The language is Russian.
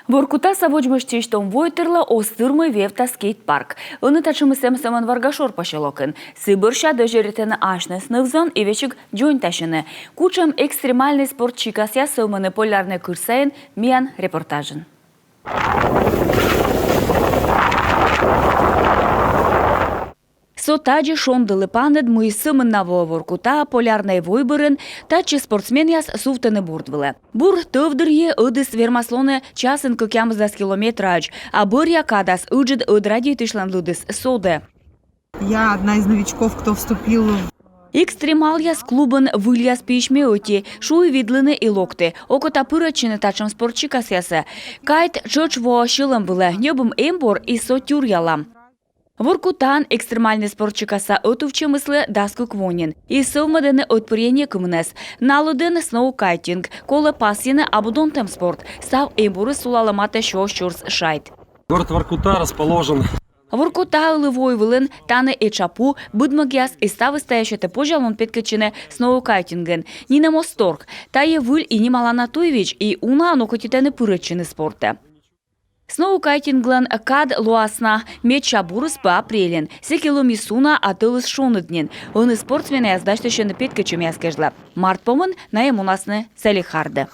Воркута саводжмыштештом войтырла остырмы вевта скейт-парк. Оны тачымысем саман варгашор пашелокын. Сыбырша дожеретен ашны снывзон и вечек джойн ташыны. Кучам экстремальный спорт чикасия сылманы полярный кырсайын миян репортажын. Сотаджи шондылы панед мыйсымын наво воркута полярный войбырын тачы спортсмен яс суфтаны бурдвылы. Бур тывдырье ыдыс вермаслоны часын кылкямыздас километрач, а бырья кадас ыджид ыдради тышлан лудыс соды. Я одна из новичков, кто вступил в... Экстремал яс клубын выльяс пишмеоти, шуй видлыны и локты, окота пырачыны тачым спортчикас ясы. Кайт чоч во шылым было, небым эмбор и сотюр ялам. Воркутан экстремальный спортчикаса отувчы мыслы даску квонин. И сылмадыны отпырение кымнес. Налудын сноукайтинг, колы пасины абудон темспорт. Сав эмбуры сулаламата шо шурс шайт. Город Воркута расположен. Воркута ылывой вылын, таны эчапу, будмагяс и ставы стоящие пожалон петкачыны сноукайтинген. Нина мосторг, тае выль и немалана туевич, и уна анокотитаны пырачыны спорта. Сноукайтинглан кад луасна меча бурыс по апрелен. Секилу мисуна атылыс шоныднен. Оны спортсмены яздашты шыны петкачым яскежла. Март помын на емунасны салихарды.